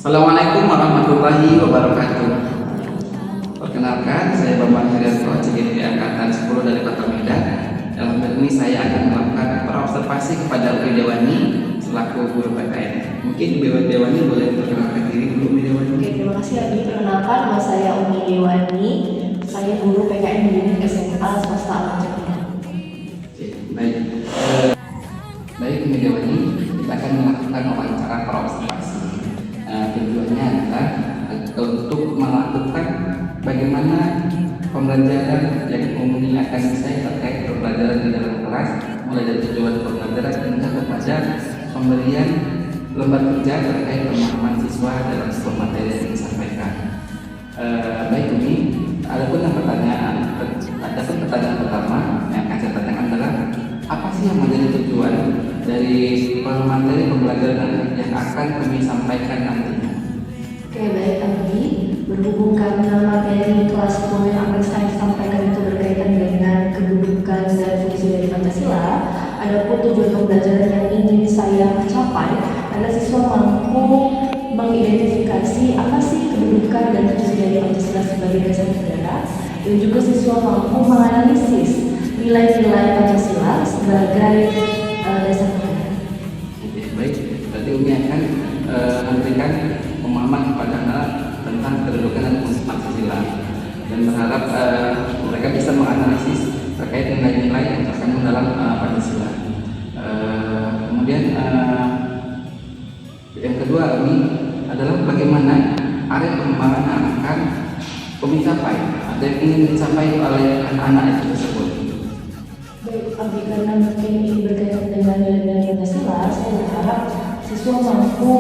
Assalamualaikum warahmatullahi wabarakatuh. Perkenalkan, saya Bambang Herianto, CGD Angkatan 10 dari Kota Medan. Dalam hal ini saya akan melakukan praobservasi kepada Umi Dewani selaku guru PKN. Mungkin Ibu Dewani boleh memperkenalkan diri dulu, Umi Dewani. Oke, terima kasih Adi. Perkenalkan, nama saya Umi Dewani. Saya guru PKN di SMA Swasta Alam Jaya. Baik. Baik, Umi Dewani, kita akan melakukan wawancara praobservasi. Tujuannya adalah untuk melakukan bagaimana pembelajaran yang umumnya akan selesai terkait pembelajaran di dalam kelas, mulai dari tujuan pembelajaran hingga kepada pemberian lembar kerja terkait pemahaman siswa dalam sebuah materi yang disampaikan. Baik Umi, adapun pertanyaan pertama yang akan saya tanyakan adalah apa sih yang menjadi tujuan dari materi pembelajaran yang akan kami sampaikan nantinya? Oke, baik Adi. Berhubung karena materi kelas 10 yang akan saya sampaikan itu berkaitan dengan kedudukan dan fungsi dari Pancasila, adapun tujuan pembelajaran yang ingin saya capai adalah siswa mampu mengidentifikasi apa sih kedudukan dan fungsi dari Pancasila sebagai dasar negara, dan juga siswa mampu menganalisis nilai-nilai Pancasila sebagai dasar negara. Baik, berarti Umi akan memberikan pemahaman kepada anak tentang kedudukan dan fungsi Pancasila dan berharap mereka bisa menganalisis terkait nilai-nilai yang terkandung dalam Pancasila. Kemudian yang kedua ini adalah bagaimana area pengembangan yang akan Umi capai atau yang ingin dicapai oleh anak-anak itu tersebut. Baik, Abi, karena mungkin ini berkaitan dengan nilai-nilai Pancasila, saya berharap siswa mampu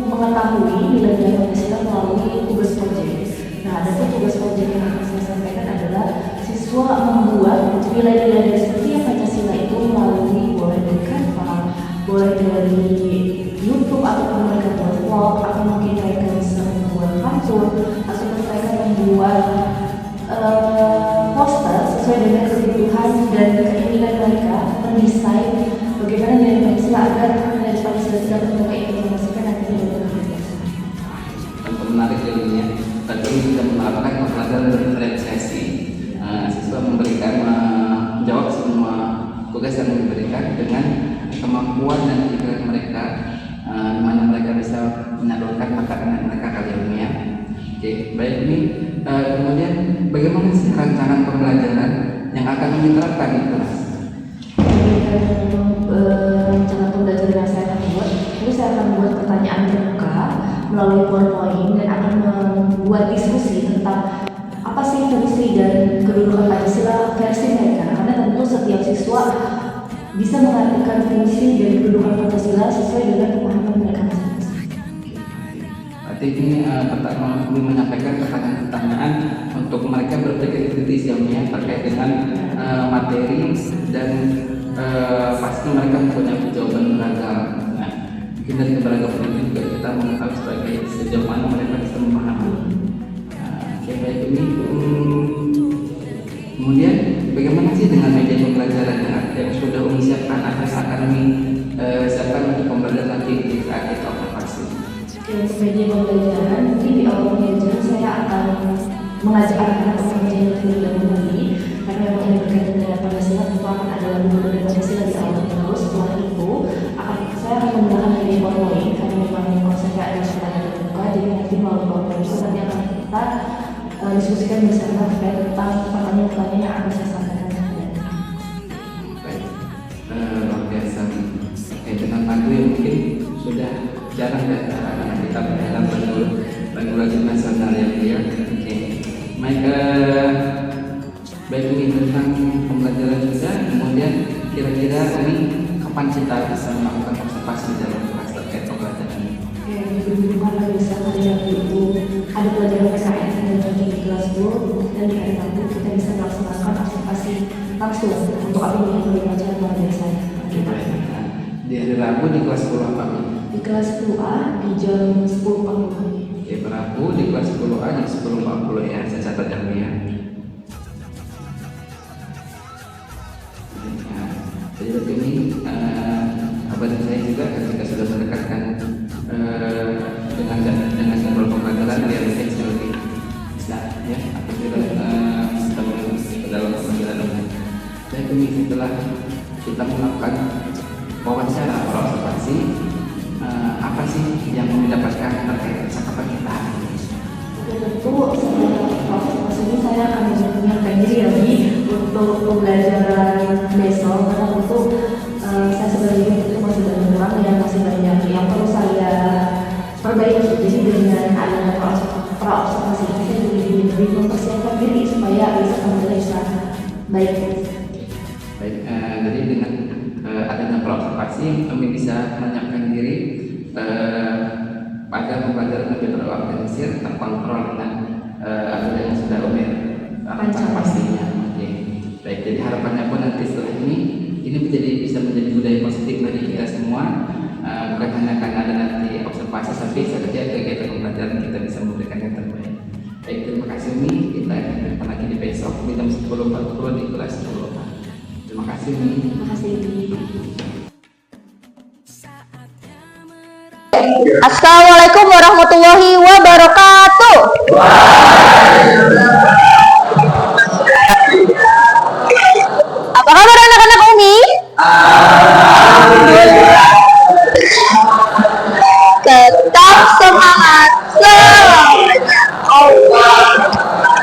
mengetahui nilai-nilai Pancasila melalui tugas proyek. Nah, adapun tugas proyek yang akan saya sampaikan adalah siswa membuat nilai-nilai dari setiap Pancasila itu melalui boleh dari Canva, boleh dari YouTube ataupun mereka buat vlog, atau mungkin mereka bisa membuat pantun, atau mereka membuat poster sesuai dengan kebutuhan dan keinginan mereka, mendesain bagaimana nilai Pancasila agar nilai Pancasila tidak mereka implementasikan nantinya dalam kehidupan. Tentu menarik ilmunya. Tadi kita melakukan pembelajaran diferensiasi. Siswa memberikan menjawab semua tugas yang diberikan dengan kemampuan dan pikiran mereka, di mana mereka bisa menyalurkan bakat mereka kali ini ya. Oke, baik ini. Kemudian bagaimana sih rancangan pembelajaran yang akan diterapkan di kelas? Rencana pembelajaran yang saya akan buat, itu saya akan membuat pertanyaan terbuka melalui PowerPoint dan akan membuat diskusi tentang apa sih fungsi dan kedudukan Pancasila versi mereka, karena tentu setiap siswa bisa mengartikan fungsi dan kedudukan Pancasila sesuai dengan pemahaman mereka masing-masing. Berarti ini pertama kami menyampaikan pertanyaan-pertanyaan untuk mereka berpikir kritis yang terkait dengan materi dan pasti mereka punya jawaban beragam. Nah, mungkin dari keberagaman ini juga kita mengetahui sebagai sejauh mana mereka bisa memahami. Oke, baik ini. Kemudian bagaimana sih dengan media pembelajaran yang sudah Umi siapkan atau akan Umi siapkan untuk pembelajaran nanti di saat kita observasi? Untuk media pembelajaran, mungkin di awal pembelajaran saya akan mengajak anak-anak untuk menjadi terlebih dahulu, karena memang ini berkaitan dengan Pancasila, tentu akan ada lagu dari Pancasila di awal. Terus setelah itu saya akan menggunakan media PowerPoint karena memang konsepnya adalah semuanya terbuka, jadi nanti melalui PowerPoint itu nanti akan kita diskusikan bersama terkait tentang pertanyaan-pertanyaan yang akan saya sampaikan kepada anak. Baik, luar biasa. Oke, dengan lagu yang mungkin sudah jarang ya anak-anak kita dalam lagu-lagu nasional yang dia. Oke, baik. Baik ini tentang pembelajaran juga. Kemudian kira-kira ini kapan kita bisa melakukan observasi di dalam kelas terkait pembelajaran ini? Berhubungan pada bisa hari Rabu itu ada pelajaran PKN dan nanti di kelas 10 dan di hari Rabu kita bisa melaksanakan observasi langsung untuk apa yang pelajaran luar biasa. Di hari Rabu di kelas 10 apa? Di kelas 10A di jam 10.40. Oke, Rabu di kelas 10A jam 10.40 ya, saya catat ya. Jadi begini, kabar saya juga ketika sudah mendekatkan dengan setelah kita melakukan wawancara atau observasi, apa sih yang didapatkan terkait percakapan kita? Tentu setelah proses ini saya akan menyiapkan diri lagi untuk pembelajaran besok, karena tentu saya sebagai itu masih banyak orang yang masih banyak yang perlu saya perbaiki. Jadi dengan adanya pra-observasi ini saya juga lebih mempersiapkan diri supaya bisa kembali baik. Baik, jadi dengan adanya pra-observasi kami bisa menyiapkan diri pada pembelajaran lebih terorganisir, terkontrol dengan aturan yang sudah pastinya. Oke. Baik, jadi harapannya pun nanti setelah ini bisa menjadi budaya positif bagi kita semua, bukan hanya karena ada nanti observasi, tapi setiap kegiatan pembelajaran kita bisa memberikan yang terbaik. Baik, terima kasih Umi. Kita akan bertemu lagi di besok di jam 10.40 di kelas 10. Terima kasih Umi. Terima kasih. Assalamualaikum warahmatullahi wabarakatuh. Apa kabar anak-anak Umi? Tetap semangat selamanya.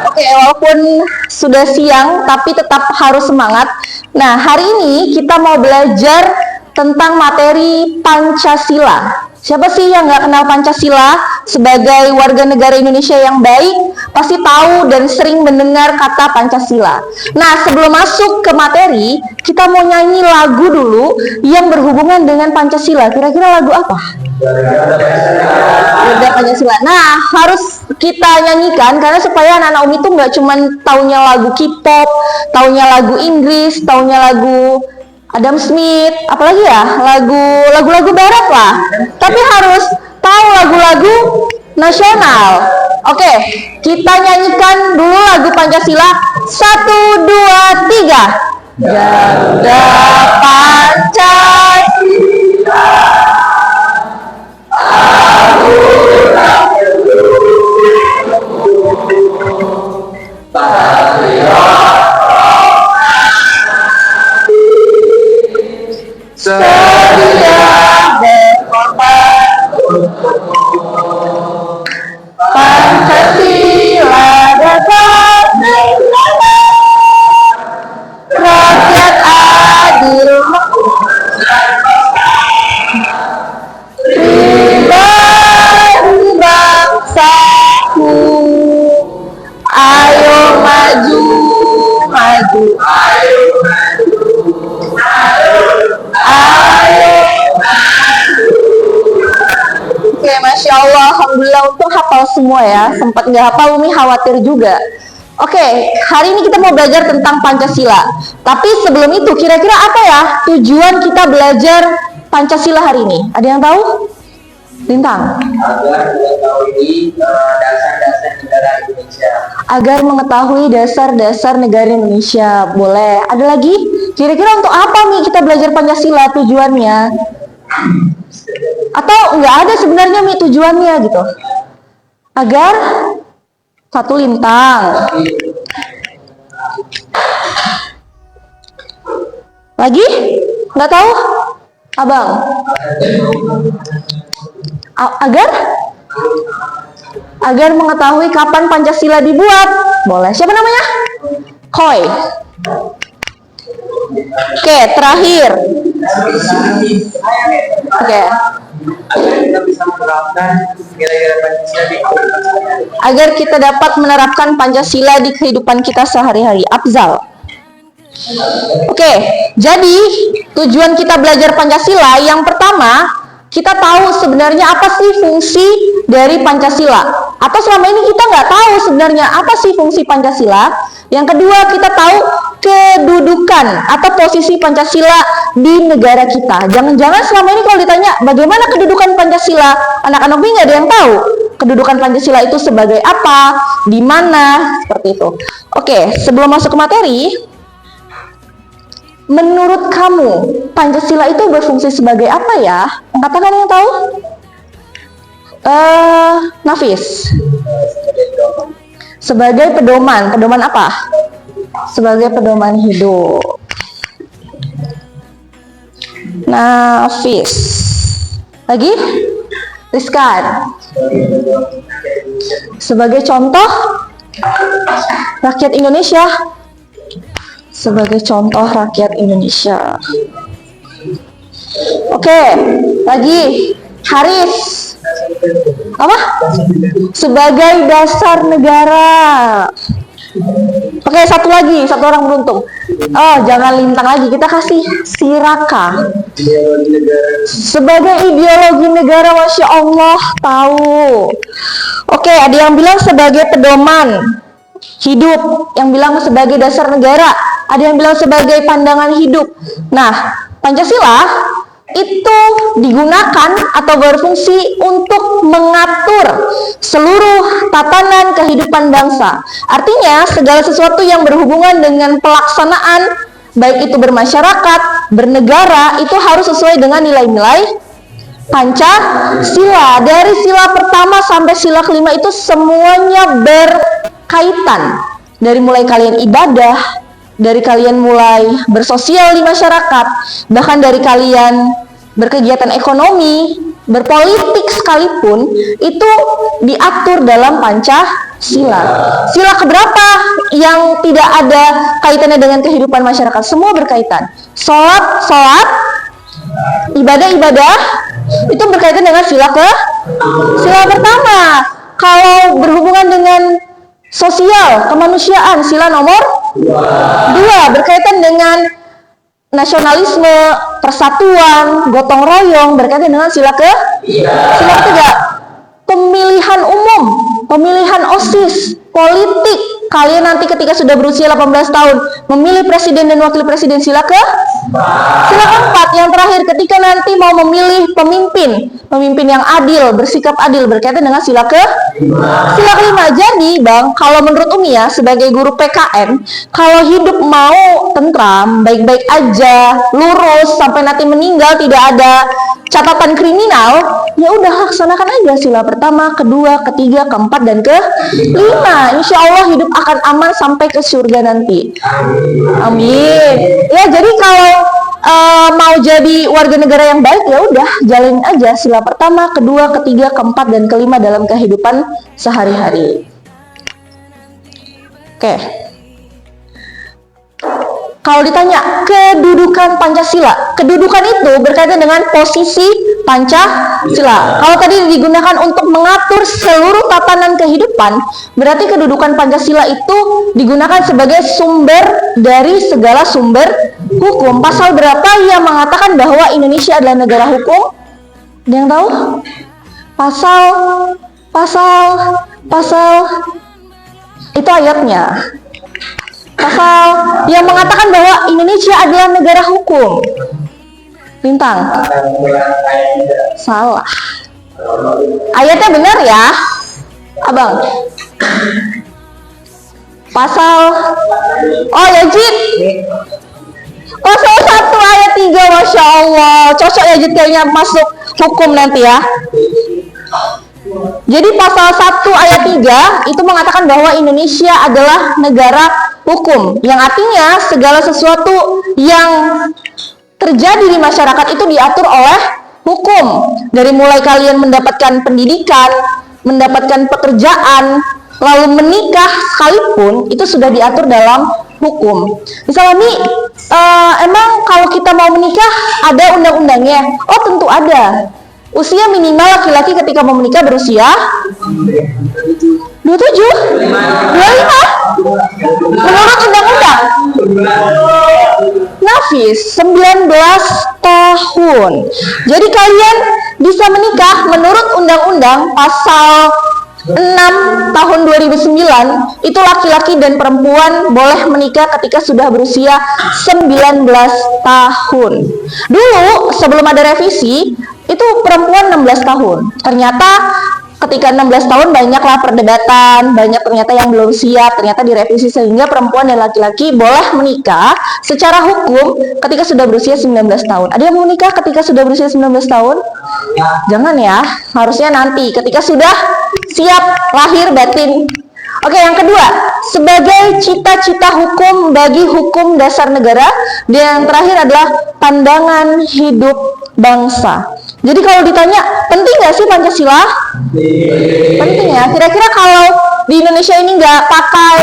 Oke, walaupun sudah siang tapi tetap harus semangat. Nah, hari ini kita mau belajar tentang materi Pancasila. Siapa sih yang nggak kenal Pancasila? Sebagai warga negara Indonesia yang baik, pasti tahu dan sering mendengar kata Pancasila. Nah, sebelum masuk ke materi, kita mau nyanyi lagu dulu yang berhubungan dengan Pancasila. Kira-kira lagu apa? Lagu Pancasila. Nah, harus kita nyanyikan karena supaya anak-anak Umi itu nggak cuma taunya lagu K-pop, taunya lagu Inggris, taunya lagu Adam Smith, apalagi ya, lagu-lagu barat lah. Tapi harus tahu lagu-lagu nasional. Oke, kita nyanyikan dulu lagu Pancasila. 1, 2, 3. Garuda Pancasila. Sedia berkorban, Pancasila dapat bersama, rakyat adil pribadi bangsaku, ayo maju, maju, ayo Oke, Masya Allah, Alhamdulillah untuk hafal semua ya. Sempat nggak hafal, Umi khawatir juga. Oke, hari ini kita mau belajar tentang Pancasila. Tapi sebelum itu, kira-kira apa ya tujuan kita belajar Pancasila hari ini? Ada yang tahu? Lintang. Agar mengetahui dasar-dasar negara Indonesia. Boleh. Ada lagi? Kira-kira untuk apa nih kita belajar Pancasila tujuannya? Atau nggak ada sebenarnya nih tujuannya gitu? Agar satu Lintang. Lagi? Nggak tahu? Abang? Agar mengetahui kapan Pancasila dibuat. Boleh. Siapa namanya? Koi. Oke, terakhir. Oke. Agar kita dapat menerapkan Pancasila di kehidupan kita sehari-hari. Afzal. Oke, jadi tujuan kita belajar Pancasila yang pertama, kita tahu sebenarnya apa sih fungsi dari Pancasila. Atau selama ini kita nggak tahu sebenarnya apa sih fungsi Pancasila. Yang kedua, kita tahu kedudukan atau posisi Pancasila di negara kita. Jangan-jangan selama ini kalau ditanya bagaimana kedudukan Pancasila, anak-anak ini nggak ada yang tahu kedudukan Pancasila itu sebagai apa, di mana, seperti itu. Oke, sebelum masuk ke materi, menurut kamu Pancasila itu berfungsi sebagai apa ya? Katakan yang tahu? Nafis. Sebagai pedoman. Pedoman apa? Sebagai pedoman hidup. Nafis. Lagi? Rizkan. Sebagai contoh rakyat Indonesia. Sebagai contoh rakyat Indonesia. Oke, lagi. Haris. Apa? Sebagai dasar negara. Oke, satu lagi, satu orang beruntung. Oh, jangan lintang lagi, kita kasih Siraka. Sebagai ideologi negara, Masya Allah, tahu. Oke, ada yang bilang sebagai pedoman hidup, yang bilang sebagai dasar negara, ada yang bilang sebagai pandangan hidup. Nah, Pancasila itu digunakan atau berfungsi untuk mengatur seluruh tatanan kehidupan bangsa. Artinya segala sesuatu yang berhubungan dengan pelaksanaan, baik itu bermasyarakat, bernegara, itu harus sesuai dengan nilai-nilai Pancasila. Dari sila pertama sampai sila kelima itu semuanya berkaitan. Dari mulai kalian ibadah, dari kalian mulai bersosial di masyarakat, bahkan dari kalian berkegiatan ekonomi, berpolitik sekalipun, itu diatur dalam Pancasila. Sila keberapa yang tidak ada kaitannya dengan kehidupan masyarakat? Semua berkaitan. Sholat, ibadah, itu berkaitan dengan sila pertama. Kalau berhubungan dengan sosial, kemanusiaan, sila nomor 2 berkaitan dengan nasionalisme, persatuan, gotong royong, berkaitan dengan sila ketiga. Pemilihan umum, pemilihan OSIS, politik. Kalian nanti ketika sudah berusia 18 tahun memilih presiden dan wakil presiden, sila keempat. Yang terakhir ketika nanti mau memilih pemimpin yang adil, bersikap adil, berkaitan dengan sila kelima. Jadi Bang, kalau menurut Umi ya sebagai guru PKN, kalau hidup mau tentram, baik-baik aja, lurus sampai nanti meninggal tidak ada catatan kriminal, ya udah laksanakan aja sila pertama, kedua, ketiga, keempat, dan kelima. Insya Allah hidup akan aman sampai ke surga nanti. Amin. Ya, jadi kalau mau jadi warga negara yang baik, ya udah jalanin aja sila pertama, kedua, ketiga, keempat, dan kelima dalam kehidupan sehari-hari. Oke. Kalau ditanya kedudukan Pancasila, kedudukan itu berkaitan dengan posisi Pancasila. Kalau tadi digunakan untuk mengatur seluruh tatanan kehidupan, berarti kedudukan Pancasila itu digunakan sebagai sumber dari segala sumber hukum. Pasal berapa yang mengatakan bahwa Indonesia adalah negara hukum? Ada yang tahu? Pasal itu ayatnya. Pasal yang mengatakan bahwa Indonesia adalah negara hukum. Lintang. Salah. Ayatnya benar ya, Abang. Pasal Yazid. Pasal 1 ayat 3, Masya Allah. Cocok Yazid kayaknya masuk hukum nanti ya. Jadi pasal 1 ayat 3 itu mengatakan bahwa Indonesia adalah negara hukum, yang artinya segala sesuatu yang terjadi di masyarakat itu diatur oleh hukum. Dari mulai kalian mendapatkan pendidikan, mendapatkan pekerjaan, lalu menikah sekalipun, itu sudah diatur dalam hukum. Misalnya nih, emang kalau kita mau menikah ada undang-undangnya? Oh tentu ada. Usia minimal laki-laki ketika mau menikah berusia 27, 25 menurut undang-undang. Nafis 19 tahun. Jadi kalian bisa menikah menurut undang-undang pasal 6 tahun 2009, itu laki-laki dan perempuan boleh menikah ketika sudah berusia 19 tahun. Dulu sebelum ada revisi itu perempuan 16 tahun. Ternyata ketika 16 tahun banyaklah perdebatan, banyak ternyata yang belum siap, ternyata direvisi sehingga perempuan dan laki-laki boleh menikah secara hukum ketika sudah berusia 19 tahun. Ada yang mau menikah ketika sudah berusia 19 tahun? Jangan ya, harusnya nanti ketika sudah siap lahir batin. Oke, yang kedua, sebagai cita-cita hukum bagi hukum dasar negara. Dan yang terakhir adalah pandangan hidup bangsa. Jadi kalau ditanya, penting nggak sih Pancasila? Penting ya. Kira-kira kalau di Indonesia ini nggak pakai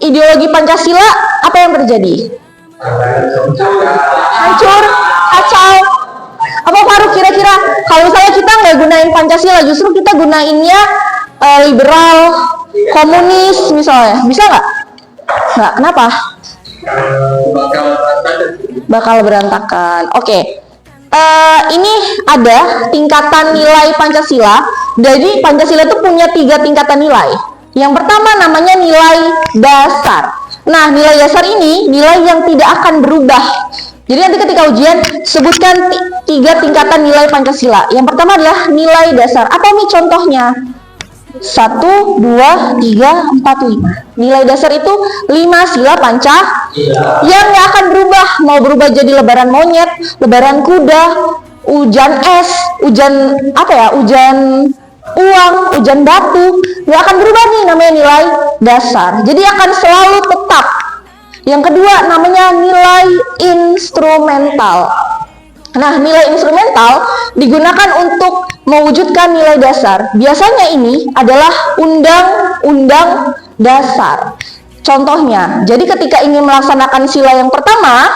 ideologi Pancasila, apa yang terjadi? Hancur, kacau. Apa Faruk kira-kira kalau misalnya kita nggak gunain Pancasila, justru kita gunainnya liberal, komunis misalnya, bisa nggak? Nggak, kenapa? Bakal berantakan. Oke. Ini ada tingkatan nilai Pancasila. Jadi Pancasila itu punya 3 tingkatan nilai. Yang pertama namanya nilai dasar. Nah, nilai dasar ini nilai yang tidak akan berubah. Jadi nanti ketika ujian sebutkan 3 tingkatan nilai Pancasila. Yang pertama adalah nilai dasar. Apa nih contohnya? 1, 2, 3, 4, 5. Nilai dasar itu 5 sila Pancasila yang nggak akan berubah. Mau berubah jadi lebaran monyet, lebaran kuda, hujan es, hujan apa ya, hujan uang, hujan batu, nggak akan berubah nih, namanya nilai dasar. Jadi akan selalu tetap. Yang kedua namanya nilai instrumental. Nah, nilai instrumental digunakan untuk mewujudkan nilai dasar. Biasanya ini adalah undang-undang dasar. Contohnya, jadi ketika ingin melaksanakan sila yang pertama,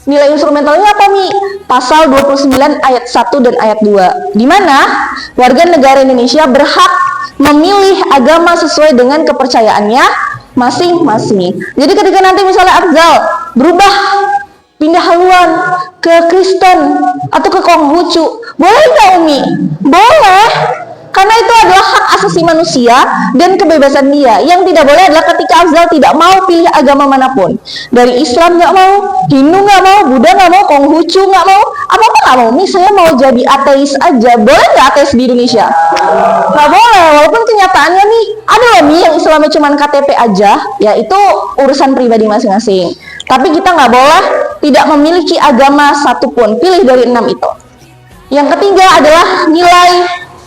nilai instrumentalnya apa nih? Pasal 29 ayat 1 dan ayat 2. Di mana warga negara Indonesia berhak memilih agama sesuai dengan kepercayaannya masing-masing. Jadi ketika nanti misalnya Afzal berubah pindah haluan ke Kristen atau ke Konghucu, boleh nggak Umi? Boleh, karena itu adalah hak asasi manusia dan kebebasan dia. Yang tidak boleh adalah ketika Afzal tidak mau pilih agama manapun. Dari Islam nggak mau, Hindu nggak mau, Buddha nggak mau, Konghucu nggak mau, apa-apa nggak mau. Umi saya mau jadi ateis aja, boleh nggak ateis di Indonesia? Nggak boleh, walaupun kenyataannya nih ada loh nih yang Islamnya cuma KTP aja, ya itu urusan pribadi masing-masing. Tapi kita nggak boleh tidak memiliki agama satupun, pilih dari 6 itu. Yang ketiga adalah nilai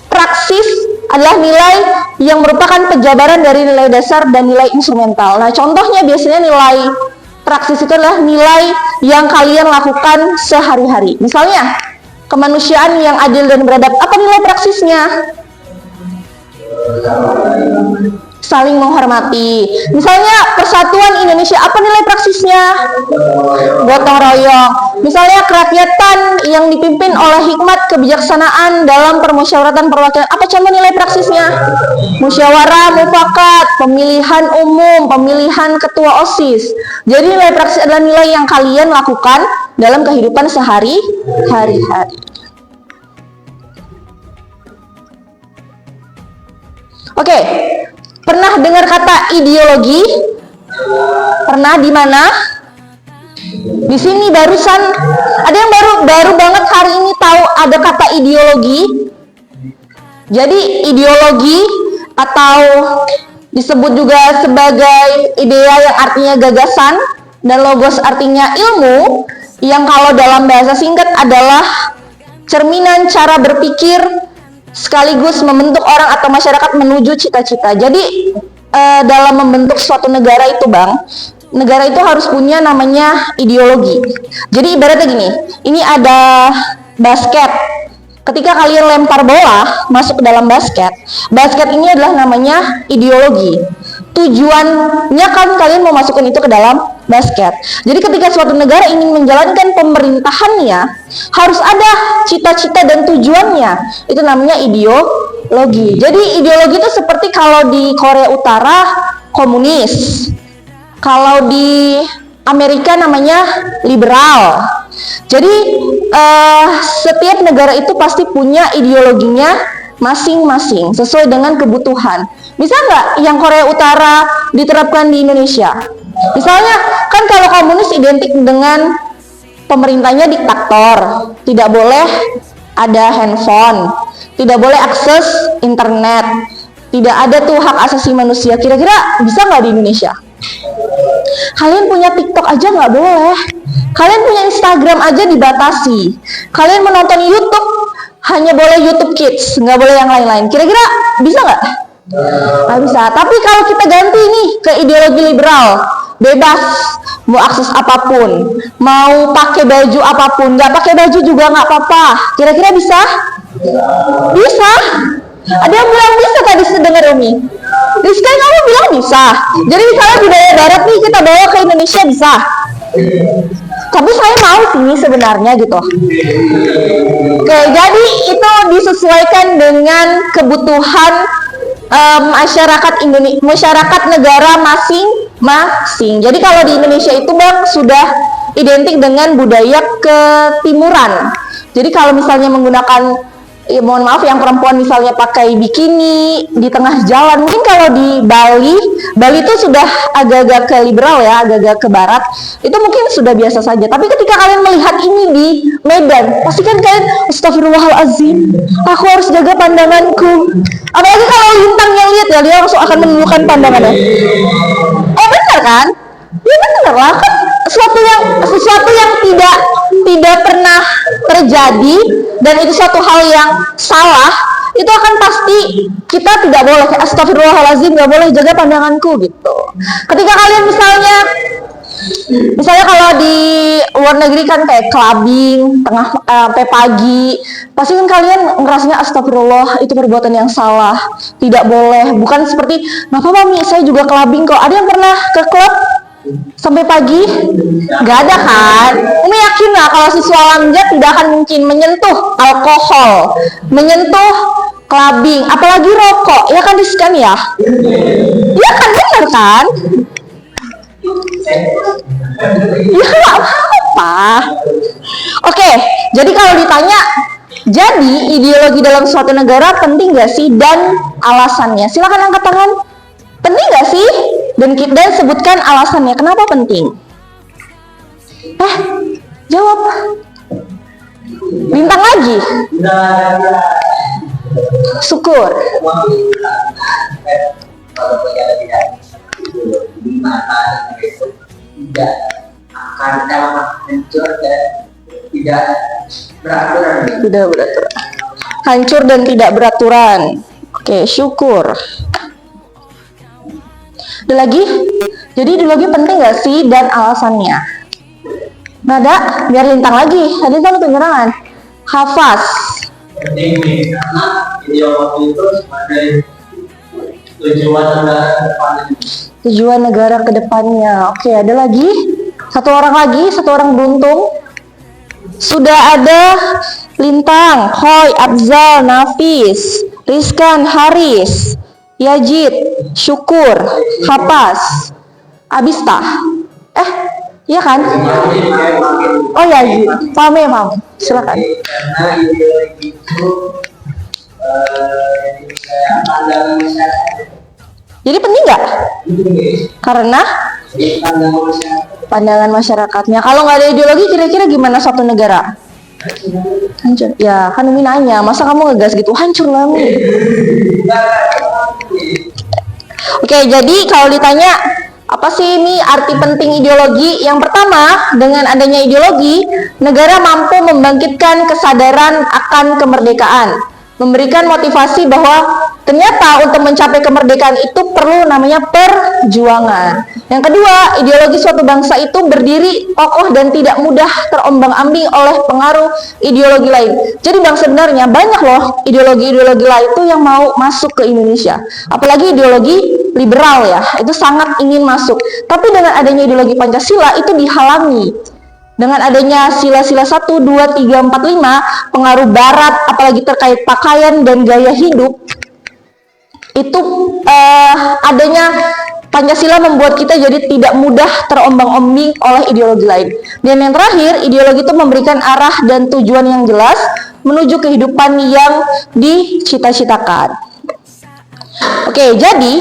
praksis, adalah nilai yang merupakan penjabaran dari nilai dasar dan nilai instrumental. Nah, contohnya biasanya nilai praksis itu adalah nilai yang kalian lakukan sehari-hari. Misalnya, kemanusiaan yang adil dan beradab. Apa nilai praksisnya? Saling menghormati. Misalnya persatuan Indonesia, apa nilai praksisnya? Gotong royong. Misalnya kerakyatan yang dipimpin oleh hikmat kebijaksanaan dalam permusyawaratan perwakilan, apa contoh nilai praksisnya? Musyawarah mufakat, pemilihan umum, pemilihan ketua OSIS. Jadi nilai praksis adalah nilai yang kalian lakukan dalam kehidupan sehari-hari. Oke. Pernah dengar kata ideologi? Pernah di mana? Di sini barusan ada yang baru banget hari ini tahu ada kata ideologi. Jadi ideologi atau disebut juga sebagai idea yang artinya gagasan dan logos artinya ilmu, yang kalau dalam bahasa singkat adalah cerminan cara berpikir sekaligus membentuk orang atau masyarakat menuju cita-cita. Jadi dalam membentuk suatu negara itu negara itu harus punya namanya ideologi. Jadi ibaratnya gini, ini ada basket. Ketika kalian lempar bola masuk ke dalam basket ini adalah namanya ideologi. Tujuannya kan kalian mau masukin itu ke dalam basket. Jadi ketika suatu negara ingin menjalankan pemerintahannya, harus ada cita-cita dan tujuannya. Itu namanya ideologi. Jadi ideologi itu seperti kalau di Korea Utara komunis, kalau di Amerika namanya liberal. Jadi setiap negara itu pasti punya ideologinya masing-masing sesuai dengan kebutuhan. Bisa nggak yang Korea Utara diterapkan di Indonesia? Misalnya kan kalau komunis identik dengan pemerintahnya diktator, tidak boleh ada handphone, tidak boleh akses internet, tidak ada tuh hak asasi manusia. Kira-kira bisa nggak di Indonesia? Kalian punya TikTok aja nggak boleh, kalian punya Instagram aja dibatasi, kalian menonton YouTube hanya boleh YouTube Kids, nggak boleh yang lain-lain. Kira-kira bisa nggak? Nggak bisa. Tapi kalau kita ganti nih ke ideologi liberal, bebas mau akses apapun, mau pakai baju apapun, nggak pakai baju juga nggak apa-apa. Kira-kira bisa? Bisa. Ada yang bilang bisa tadi sedengar Umi. Rizka, kamu bilang bisa. Jadi misalnya budaya Barat nih kita bawa ke Indonesia bisa. Tapi saya mau sini sebenarnya gitu. Oke, jadi itu disesuaikan dengan kebutuhan masyarakat Indonesia, masyarakat negara masing-masing. Jadi kalau di Indonesia itu Bang sudah identik dengan budaya ketimuran. Jadi kalau misalnya menggunakan, ya mohon maaf yang perempuan misalnya pakai bikini di tengah jalan, mungkin kalau di Bali itu sudah agak-agak ke liberal ya, agak-agak ke barat, itu mungkin sudah biasa saja. Tapi ketika kalian melihat ini di Medan, pasti kan kalian astagfirullahalazim, aku harus jaga pandanganku. Apalagi kalau Lintang yang lihat ya, dia langsung akan menundukkan pandangannya. Benar kan? Ya benar lah, kan sesuatu yang tidak pernah terjadi dan itu suatu hal yang salah, itu akan pasti kita tidak boleh, astagfirullahalazim, nggak boleh jaga pandanganku gitu. Ketika kalian misalnya kalau di luar negeri kan kayak clubbing sampai pagi, pasti kan kalian ngerasanya astagfirullah, itu perbuatan yang salah, tidak boleh. Bukan seperti nggak apa-apa Mi, saya juga clubbing kok. Ada yang pernah ke klub sampai pagi? Gak ada kan? Umi yakin lah kalau siswa Lamja tidak akan mungkin menyentuh alkohol, menyentuh clubbing, apalagi rokok, ya kan Rizkan ya? Ya kan, benar kan? Ya nggak apa-apa. Oke, jadi kalau ditanya, jadi ideologi dalam suatu negara penting gak sih dan alasannya? Silakan angkat tangan. Penting gak sih? Dan sebutkan alasannya kenapa penting. Jawab. Bintang lagi. Syukur. Tidak akan dalam hancur dan tidak beraturan. Tidak beraturan. Hancur dan tidak beraturan. Oke, syukur. Ada lagi? Jadi ideologi penting gak sih dan alasannya? Nada, biar Lintang lagi. Tadi kan penyerangan. Hafaz. Penting nih, karena ideologi itu sebagai tujuan negara ke depannya. Oke, ada lagi? Satu orang beruntung. Sudah ada Lintang, Khoi, Abzal, Nafis, Rizkan, Haris, Yajid, Syukur, Hafaz, Abista. Iya kan? Oh ya, paham. Silakan. Karena ideologi itu jadi penting nggak? Karena pandangan masyarakatnya. Kalau nggak ada ideologi, kira-kira gimana suatu negara? Hancur. Ya kan Umi nanya, masa kamu ngegas gitu? Hancur lah Umi. Oke, jadi kalau ditanya apa sih ini arti penting ideologi? Yang pertama, dengan adanya ideologi, negara mampu membangkitkan kesadaran akan kemerdekaan, memberikan motivasi bahwa ternyata untuk mencapai kemerdekaan itu perlu namanya perjuangan. Yang kedua, ideologi suatu bangsa itu berdiri kokoh dan tidak mudah terombang-ambing oleh pengaruh ideologi lain. Jadi Bang, sebenarnya banyak loh ideologi-ideologi lain itu yang mau masuk ke Indonesia. Apalagi ideologi liberal ya, itu sangat ingin masuk. Tapi dengan adanya ideologi Pancasila itu dihalangi. Dengan adanya sila-sila 1, 2, 3, 4, 5, pengaruh barat, apalagi terkait pakaian dan gaya hidup, itu adanya Pancasila membuat kita jadi tidak mudah terombang-ambing oleh ideologi lain. Dan yang terakhir, ideologi itu memberikan arah dan tujuan yang jelas menuju kehidupan yang dicita-citakan. Oke, jadi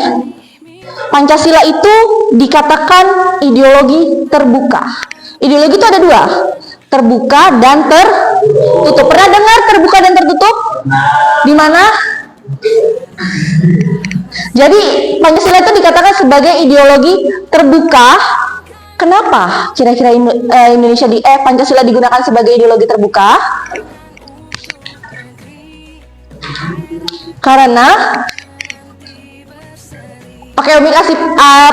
Pancasila itu dikatakan ideologi terbuka. Ideologi itu ada dua, terbuka dan tertutup. Pernah dengar terbuka dan tertutup? Di mana? Jadi Pancasila itu dikatakan sebagai ideologi terbuka. Kenapa kira-kira Indonesia Pancasila digunakan sebagai ideologi terbuka? Karena Oke, Umi kasih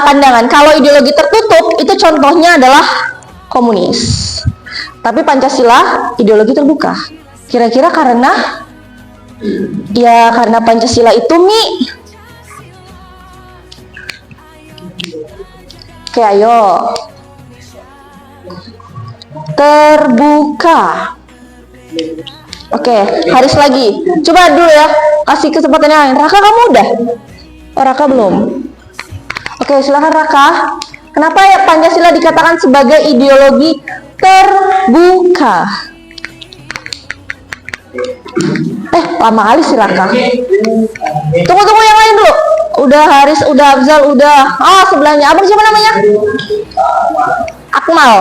pandangan. Kalau ideologi tertutup itu contohnya adalah komunis. Tapi Pancasila ideologi terbuka. Kira-kira karena Pancasila itu Oke, ayo. Terbuka. Oke, Haris lagi. Coba dulu ya, kasih kesempatan yang lain. Raka, kamu udah? Oh, Raka belum. Oke, silakan Raka. Kenapa ya Pancasila dikatakan sebagai ideologi terbuka? Lama kali sih Raka. Tunggu yang lain dulu. Udah Haris, udah Afzal, udah. Sebelahnya. Abang siapa namanya? Akmal.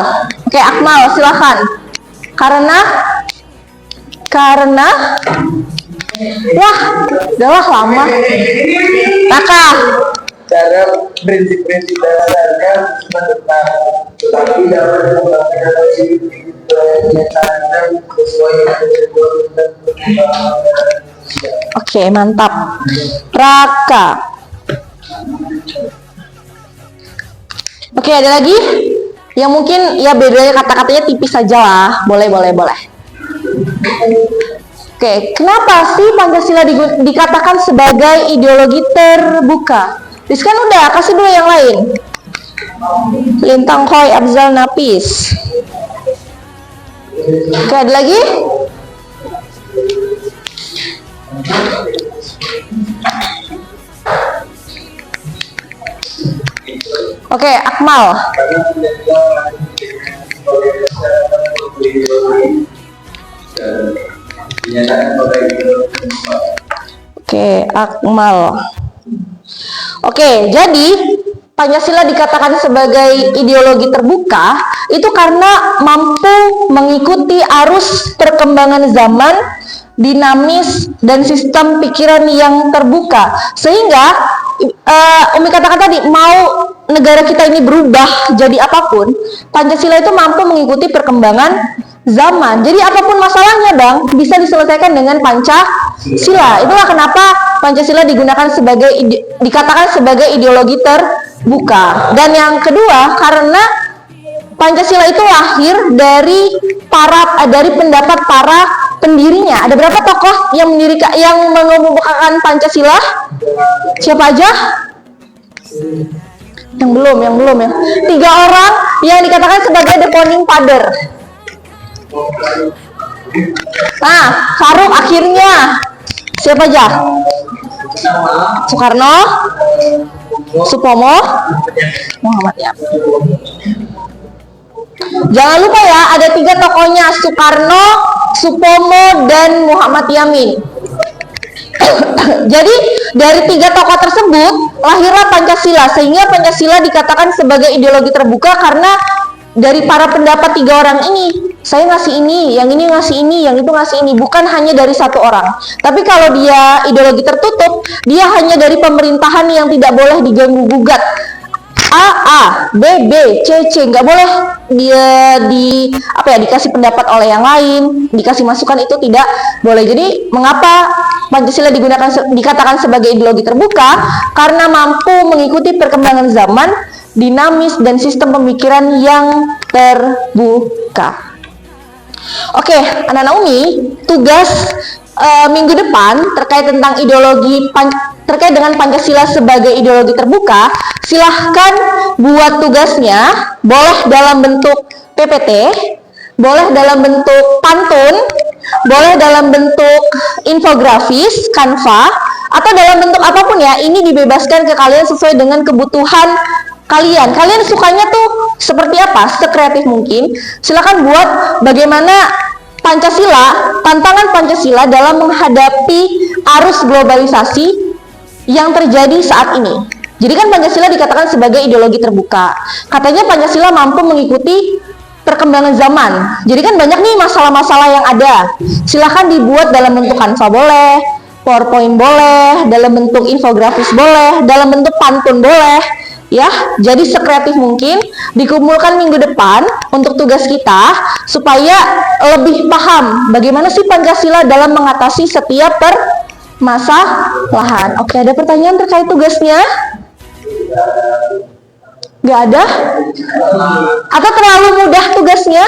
Oke, Akmal, silakan. Karena wah, udahlah lama. Raka. Cara prinsip-prinsip dasarnya menetap, tetapi dapat menggunakan kenyataan sesuai dengan Oke, mantap. Raka. Oke, ada lagi? Yang mungkin ya bedanya kata-katanya tipis saja lah. Boleh. Oke, kenapa sih Pancasila dikatakan sebagai ideologi terbuka? Rizkan udah, kasih dulu yang lain. Lintang Khoi, Afzal, Napis. Oke, ada lagi? Oke, Akmal. Oke, Akmal. Oke, jadi Pancasila dikatakan sebagai ideologi terbuka itu karena mampu mengikuti arus perkembangan zaman, dinamis, dan sistem pikiran yang terbuka. Sehingga Umi katakan tadi, mau negara kita ini berubah jadi apapun, Pancasila itu mampu mengikuti perkembangan zaman. Jadi apapun masalahnya Bang, bisa diselesaikan dengan Pancasila. Itulah kenapa Pancasila dikatakan sebagai ideologi terbuka. Dan yang kedua, karena Pancasila itu lahir dari pendapat para pendirinya. Ada berapa tokoh yang mengemukakan Pancasila? Siapa aja? Yang belum ya. 3 orang yang dikatakan sebagai the founding father. Faruk akhirnya. Siapa aja? Soekarno, Supomo, Muhammad Yamin. Jangan lupa ya, ada 3 tokohnya, Soekarno, Supomo, dan Muhammad Yamin. Jadi dari 3 tokoh tersebut lahirlah Pancasila, sehingga Pancasila dikatakan sebagai ideologi terbuka karena dari para pendapat 3 orang ini, saya ngasih ini, yang ini ngasih ini, yang itu ngasih ini, bukan hanya dari 1 orang. Tapi kalau dia ideologi tertutup, dia hanya dari pemerintahan yang tidak boleh diganggu gugat. A, B, C, nggak boleh dia dikasih pendapat oleh yang lain, dikasih masukan, itu tidak boleh. Jadi mengapa Pancasila dikatakan sebagai ideologi terbuka? Karena mampu mengikuti perkembangan zaman, dinamis, dan sistem pemikiran yang terbuka. Oke, anak-anak Umi, tugas minggu depan terkait dengan Pancasila sebagai ideologi terbuka, silahkan buat tugasnya, boleh dalam bentuk PPT, boleh dalam bentuk pantun, boleh dalam bentuk infografis, Canva, atau dalam bentuk apapun ya. Ini dibebaskan ke kalian sesuai dengan kebutuhan kalian. Kalian sukanya tuh seperti apa? Sekreatif mungkin. Silakan buat bagaimana tantangan Pancasila dalam menghadapi arus globalisasi yang terjadi saat ini. Jadi kan Pancasila dikatakan sebagai ideologi terbuka. Katanya Pancasila mampu mengikuti perkembangan zaman. Jadi kan banyak nih masalah-masalah yang ada. Silahkan dibuat dalam bentuk Canva boleh, PowerPoint boleh, dalam bentuk infografis boleh, dalam bentuk pantun boleh. Ya, jadi sekreatif mungkin, dikumpulkan minggu depan untuk tugas kita supaya lebih paham bagaimana sih Pancasila dalam mengatasi setiap permasalahan. Oke, ada pertanyaan terkait tugasnya? Nggak ada? Atau terlalu mudah tugasnya?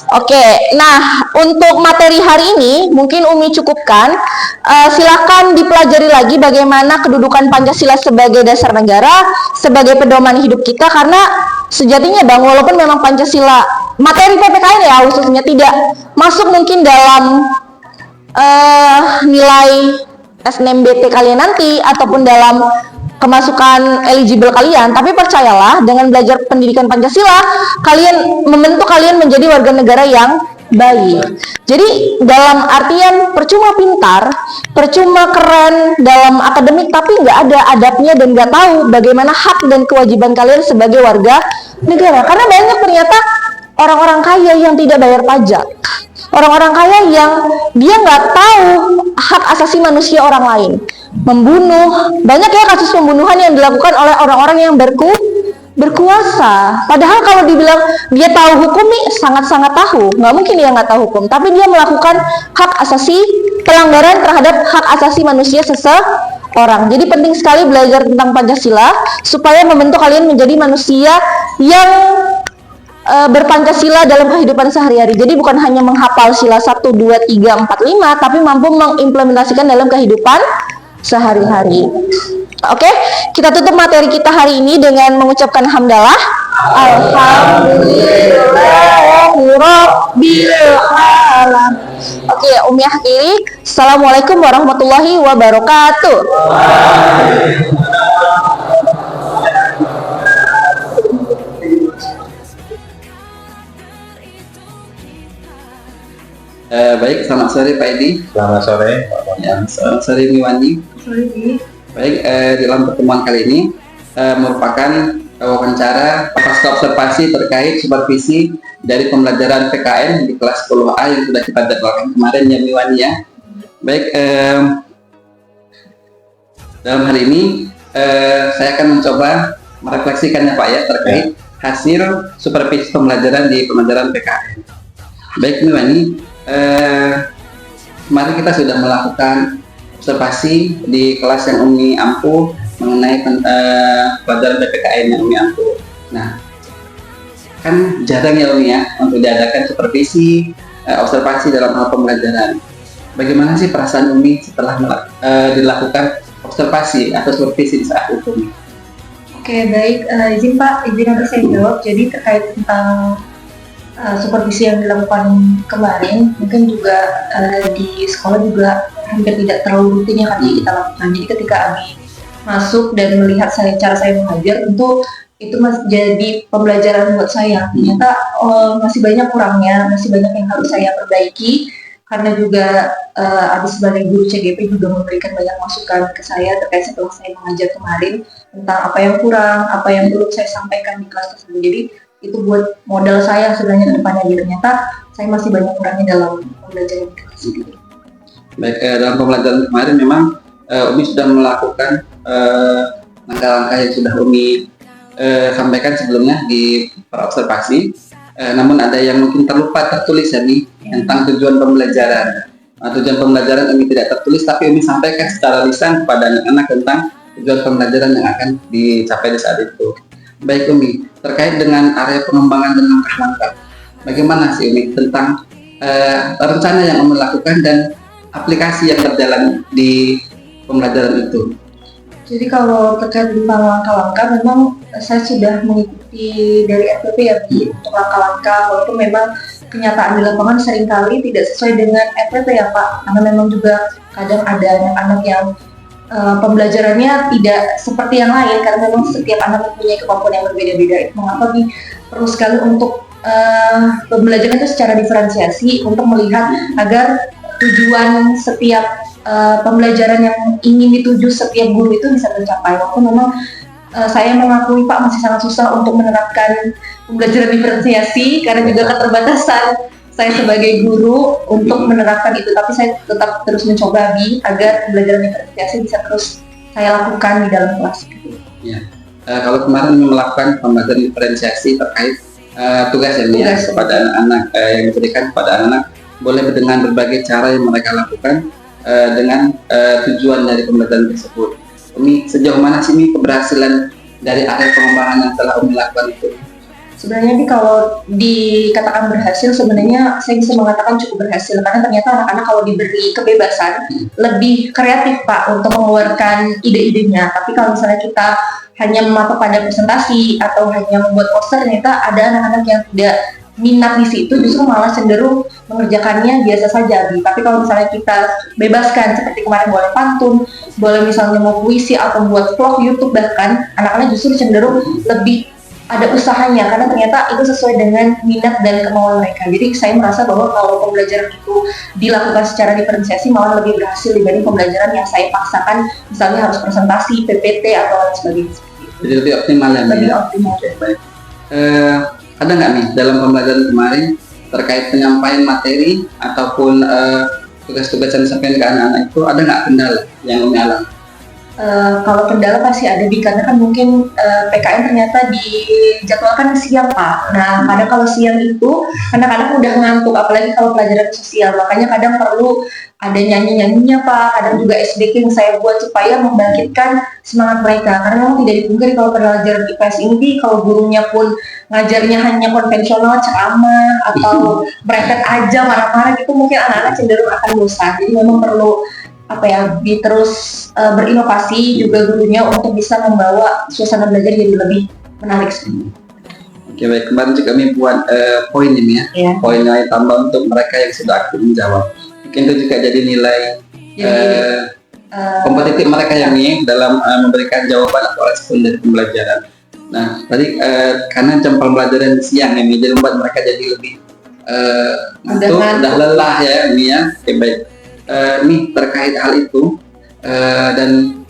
Oke, nah untuk materi hari ini mungkin Umi cukupkan. Silakan dipelajari lagi bagaimana kedudukan Pancasila sebagai dasar negara, sebagai pedoman hidup kita. Karena sejatinya Bang, walaupun memang Pancasila materi PPKN ya khususnya tidak masuk mungkin dalam nilai SNMPT kalian nanti ataupun dalam kemasukan eligible kalian, tapi percayalah dengan belajar pendidikan Pancasila kalian membentuk kalian menjadi warga negara yang baik. Jadi dalam artian percuma pintar, percuma keren dalam akademik tapi nggak ada adabnya dan nggak tahu bagaimana hak dan kewajiban kalian sebagai warga negara. Karena banyak ternyata orang-orang kaya yang tidak bayar pajak, orang-orang kaya yang dia nggak tahu hak asasi manusia orang lain, membunuh. Banyak ya kasus pembunuhan yang dilakukan oleh orang-orang yang berkuasa. Padahal kalau dibilang dia tahu hukum nih, sangat-sangat tahu. Nggak mungkin dia nggak tahu hukum, tapi dia melakukan hak asasi, pelanggaran terhadap hak asasi manusia seseorang. Jadi penting sekali belajar tentang Pancasila supaya membentuk kalian menjadi manusia yang berpancasila dalam kehidupan sehari-hari. Jadi bukan hanya menghafal sila 1, 2, 3, 4, 5, tapi mampu mengimplementasikan dalam kehidupan sehari-hari. Oke, kita tutup materi kita hari ini dengan mengucapkan hamdalah. Alhamdulillahirabbil alamin. Oke, Umi akhiri. Assalamualaikum warahmatullahi wabarakatuh. Baik, selamat sore Pak Edi. Selamat sore. Ya, selamat sore Miwani. Baik, dalam pertemuan kali ini merupakan wawancara pasca observasi terkait supervisi dari pembelajaran PKN di kelas 10A yang sudah kita jadwalkan kemarin ya Miwani ya. Baik, dalam hari ini saya akan mencoba merefleksikannya Pak ya terkait hasil supervisi pembelajaran di pembelajaran PKN. Baik Miwani, kemarin kita sudah melakukan observasi di kelas yang Umi ampuh mengenai pelajaran PPKN yang Umi ampuh. Nah, kan jarang ya Umi ya untuk diadakan supervisi, observasi dalam hal pembelajaran. Bagaimana sih perasaan Umi setelah dilakukan observasi atau supervisi di saat itu Umi? Oke, baik. Izin Pak, izin nanti saya jawab. Jadi terkait tentang supervisi yang dilakukan kemarin, mungkin juga di sekolah juga hampir tidak terlalu rutin yang kami kita lakukan. Jadi ketika Abi masuk dan melihat cara saya mengajar, tentu itu jadi pembelajaran buat saya. Ternyata masih banyak kurangnya, masih banyak yang harus saya perbaiki. Karena juga Abi sebagai guru CGP juga memberikan banyak masukan ke saya terkait setelah saya mengajar kemarin tentang apa yang kurang, apa yang belum saya sampaikan di kelas tersebut. Jadi itu buat modal saya sebenarnya ke depannya. Ternyata saya masih banyak kurangnya dalam pembelajaran di kelas ini. Baik, dalam pembelajaran kemarin memang Umi sudah melakukan langkah-langkah yang sudah Umi sampaikan sebelumnya di observasi. Namun ada yang mungkin terlupa tertulis ya nih tentang tujuan pembelajaran. Tujuan pembelajaran Umi tidak tertulis, tapi Umi sampaikan secara lisan kepada anak-anak tentang tujuan pembelajaran yang akan dicapai di saat itu. Baik Umi, terkait dengan area pengembangan dan langkah-langkah, bagaimana sih Umi tentang rencana yang Umi lakukan dan aplikasi yang berjalan di pembelajaran itu? Jadi kalau terkait tentang langkah-langkah, memang saya sudah mengikuti dari FPP ya untuk langkah-langkah, walaupun memang kenyataan di lapangan seringkali tidak sesuai dengan FPP ya Pak, karena memang juga kadang ada anak-anak yang pembelajarannya tidak seperti yang lain, karena memang setiap anak mempunyai kemampuan yang berbeda-beda. Itu mengapa perlu sekali untuk pembelajaran itu secara diferensiasi untuk melihat agar tujuan setiap pembelajaran yang ingin dituju setiap guru itu bisa tercapai. Walaupun memang saya mengakui Pak masih sangat susah untuk menerapkan pembelajaran diferensiasi karena juga keterbatasan saya sebagai guru untuk menerapkan itu, tapi saya tetap terus mencoba agar pembelajaran diferensiasi bisa terus saya lakukan di dalam kelas. Ya, kalau kemarin melakukan pembelajaran diferensiasi terkait tugas kepada anak-anak yang diberikan kepada anak-anak, boleh dengan berbagai cara yang mereka lakukan. dengan tujuan dari pembelajaran tersebut. Umi, sejauh mana sih Umi keberhasilan dari area pengembangan yang telah Umi lakukan itu? Sebenarnya nih kalau dikatakan berhasil, sebenarnya saya bisa mengatakan cukup berhasil karena ternyata anak-anak kalau diberi kebebasan lebih kreatif Pak untuk mengeluarkan ide-idenya. Tapi kalau misalnya kita hanya mematok pada presentasi atau hanya membuat poster, ternyata ada anak-anak yang tidak minat di situ, justru malah cenderung mengerjakannya biasa saja. Tapi kalau misalnya kita bebaskan seperti kemarin boleh pantun, boleh misalnya mau puisi atau buat vlog YouTube, bahkan anak-anak justru cenderung lebih ada usahanya karena ternyata itu sesuai dengan minat dan kemauan mereka. Jadi saya merasa bahwa kalau pembelajaran itu dilakukan secara diferensiasi malah lebih berhasil dibanding pembelajaran yang saya paksakan, misalnya harus presentasi, PPT atau lain sebagainya. Jadi lebih optimal ya? Lebih optimal. Oke, baik. Ada nggak nih dalam pembelajaran kemarin terkait penyampaian materi ataupun tugas-tugas yang disampaikan ke anak-anak itu, ada nggak kendala yang Umi alami? Kalau kendala pasti ada karena kan mungkin PKN ternyata dijadwalkan siang Pak. Nah kadang kalau siang itu anak-anak udah ngantuk, apalagi kalau pelajaran sosial, makanya kadang perlu ada nyanyi-nyanyinya Pak, kadang juga SBK yang saya buat supaya membangkitkan semangat mereka. Karena memang tidak dipungkiri kalau pelajaran IPS ini kalau gurunya pun ngajarnya hanya konvensional, ceramah atau merepet aja marah-marah gitu, mungkin anak-anak cenderung akan bosan. Jadi memang perlu terus berinovasi juga gurunya untuk bisa membawa suasana belajar jadi lebih menarik. Oke, baik. Kemarin juga kami buat poin ini ya, poin nilai tambah untuk mereka yang sudah aktif menjawab. Mungkin itu juga jadi nilai kompetitif mereka yang ini dalam memberikan jawaban atau respon dari pembelajaran. Nah, tadi karena jam pembelajaran siang ini jadi membuat mereka jadi lebih ngantuk, udah lelah ya ini ya. Oke, baik. Nih terkait hal itu dan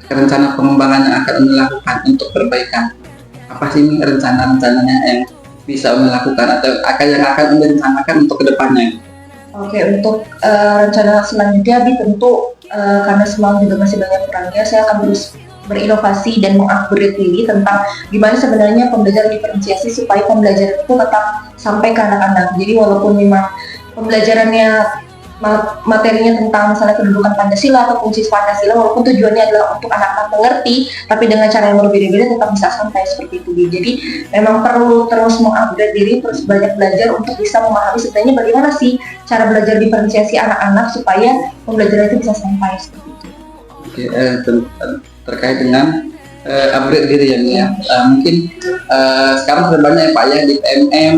rencana pengembangan yang akan dilakukan untuk perbaikan, apa sih ini rencana-rencananya yang bisa dilakukan atau yang akan direncanakan untuk kedepannya? Oke, untuk rencana selanjutnya tentu karena semalam juga masih banyak kurangnya, saya akan terus berinovasi dan mengupgrade diri tentang gimana sebenarnya pembelajaran diferensiasi supaya pembelajaran itu tetap sampai ke anak-anak. Jadi walaupun memang pembelajarannya materinya tentang misalnya kedudukan Pancasila atau fungsi Pancasila, walaupun tujuannya adalah untuk anak-anak mengerti, tapi dengan cara yang berbeda-beda tetap bisa sampai seperti itu. Jadi memang perlu terus mengupgrade diri, terus banyak belajar untuk bisa memahami sebenarnya bagaimana sih cara belajar diferensiasi anak-anak supaya pembelajaran itu bisa sampai seperti itu. Oke, terkait dengan upgrade diri ya, mungkin sekarang sudah banyak ya Pak ya di PMM,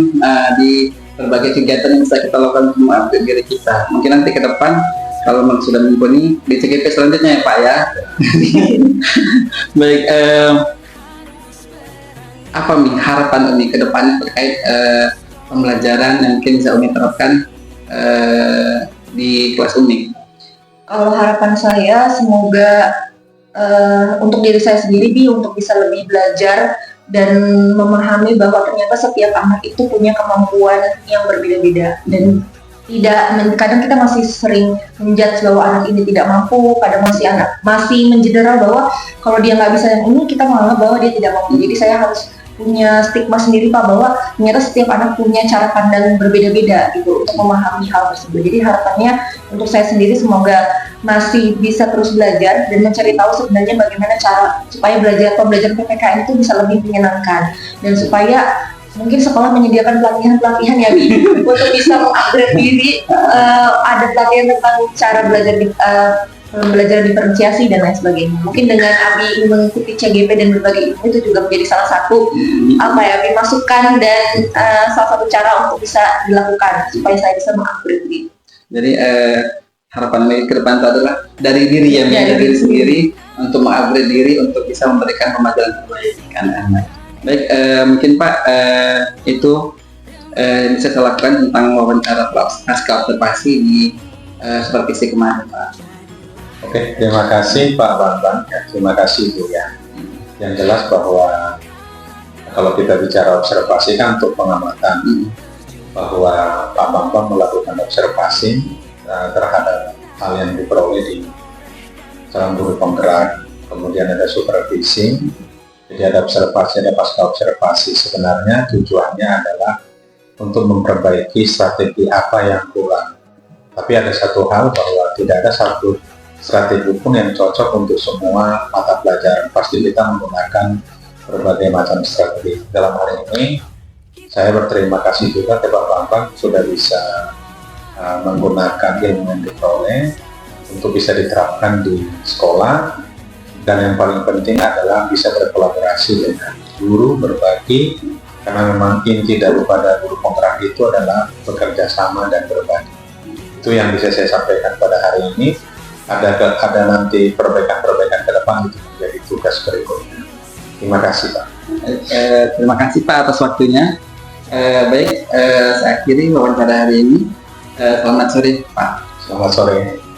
di berbagai kegiatan yang bisa kita lakukan untuk mengupgrade diri kita. Mungkin nanti ke depan kalau sudah mumpuni di CGP selanjutnya ya Pak ya. Baik, apa Umi harapan Umi ke depan terkait pembelajaran yang mungkin bisa Umi terapkan di kelas Umi? Kalau harapan saya semoga untuk diri saya sendiri untuk bisa lebih belajar dan memahami bahwa ternyata setiap anak itu punya kemampuan yang berbeda-beda dan kadang kita masih sering menjudge bahwa anak ini tidak mampu, kadang masih menjederal bahwa kalau dia nggak bisa yang ini kita menganggap bahwa dia tidak mampu. Jadi saya harus punya stigma sendiri Pak bahwa ternyata setiap anak punya cara pandang berbeda-beda gitu untuk memahami hal tersebut. Jadi harapannya untuk saya sendiri semoga masih bisa terus belajar dan mencari tahu sebenarnya bagaimana cara supaya pembelajaran PPKN itu bisa lebih menyenangkan dan supaya mungkin sekolah menyediakan pelatihan-pelatihan ya untuk bisa mengupgrade diri, ada pelatihan tentang cara belajar diferensiasi dan lain sebagainya. Mungkin dengan Abi mengikuti CGP dan berbagai ilmu itu juga menjadi salah satu masukan dan salah satu cara untuk bisa dilakukan supaya saya bisa mengupgrade diri. Jadi harapan Mei ke depan itu adalah dari diri ya, dari diri sendiri untuk mengupgrade diri untuk bisa memberikan pembelajaran terbaik ke anak-anak. Baik, mungkin Pak itu bisa saya lakukan tentang wawancara pasca observasi di supervisi kemarin Pak. Oke, terima kasih Pak Bambang. Terima kasih Bu ya. Yang jelas bahwa kalau kita bicara observasi kan untuk pengamatan, bahwa Pak Bambang melakukan observasi terhadap hal yang diperoleh di dalam guru penggerak, kemudian ada supervisi, jadi ada observasi, ada pasca observasi. Sebenarnya tujuannya adalah untuk memperbaiki strategi apa yang kurang. Tapi ada satu hal bahwa tidak ada satu strategi pun yang cocok untuk semua mata pelajaran. Pasti kita menggunakan berbagai macam strategi. Dalam hal ini, saya berterima kasih juga ke Pak Bambang sudah bisa menggunakan ilmu yang diperoleh untuk bisa diterapkan di sekolah, dan yang paling penting adalah bisa berkolaborasi dengan guru, berbagi, karena memang inti daripada guru penggerak itu adalah bekerja sama dan berbagi. Itu yang bisa saya sampaikan pada hari ini. Ada nanti perbaikan-perbaikan ke depan itu menjadi tugas berikutnya. Terima kasih Pak. Terima kasih Pak atas waktunya. Baik, saya akhiri wawancara hari ini. Selamat sore Pak. Selamat sore.